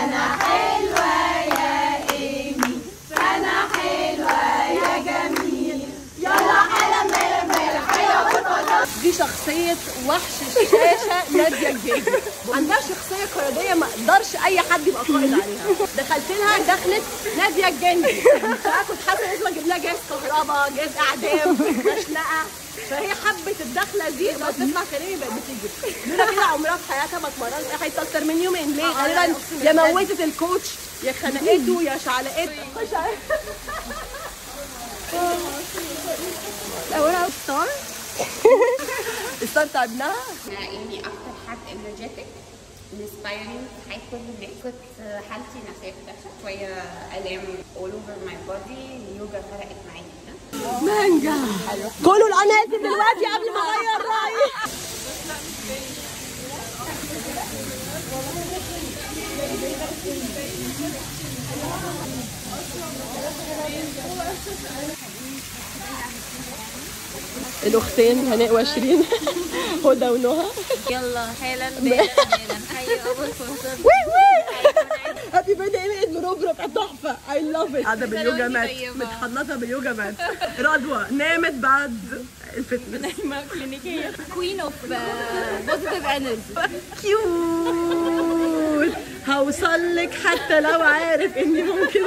سنة حلوة يا إيمي، سنة حلوة يا جميل، يلا حالا مالا مالا حيا وطلع. دي شخصية وحش الشاشة نادية الجندي، عندها شخصية قيادية ما اقدرش أي حد يبقى قائد عليها. دخلت لها دخلت نادية الجندي، كنت حاسة لازم أجيب لها جهاز كهرباء، جهاز إعدام، مشنقة، فهي حبت الدخلة دي بس تسمع كلامي بقت بتيجي. لولا كده عمرها في حياتها ما اتمرنت حيث أكتر من يومين. ليه؟ غالبا يا موتت الكوتش يا خنقته يا شعلقته. مش عارفة. أولها ستار استمتع ابنها. ايمي اكتر حد انرجيتك انسبايرنج في حياه كل الناس. كنت حالتي النفسيه بتاعتها شويه الام all over my body. اليوجا فرقت معايا جدا. مانجا كلوا الاناناسي دلوقتي قبل ما اغير رايي. الاختين هناء وشيرين هدى ونهى. يلا حالا بالا حي ابو الفرصه. هابي بيرثداي عيد مربرب تحفه. اي لاف ات. قاعده باليوجا مات متحنطه باليوجا مات. رضوى نامت بعد الفتنس. نايمه كلينيكيه. كوين اوف بوزيتيف انرجي. كيوت. هوصل لك حتى لو عارف اني ممكن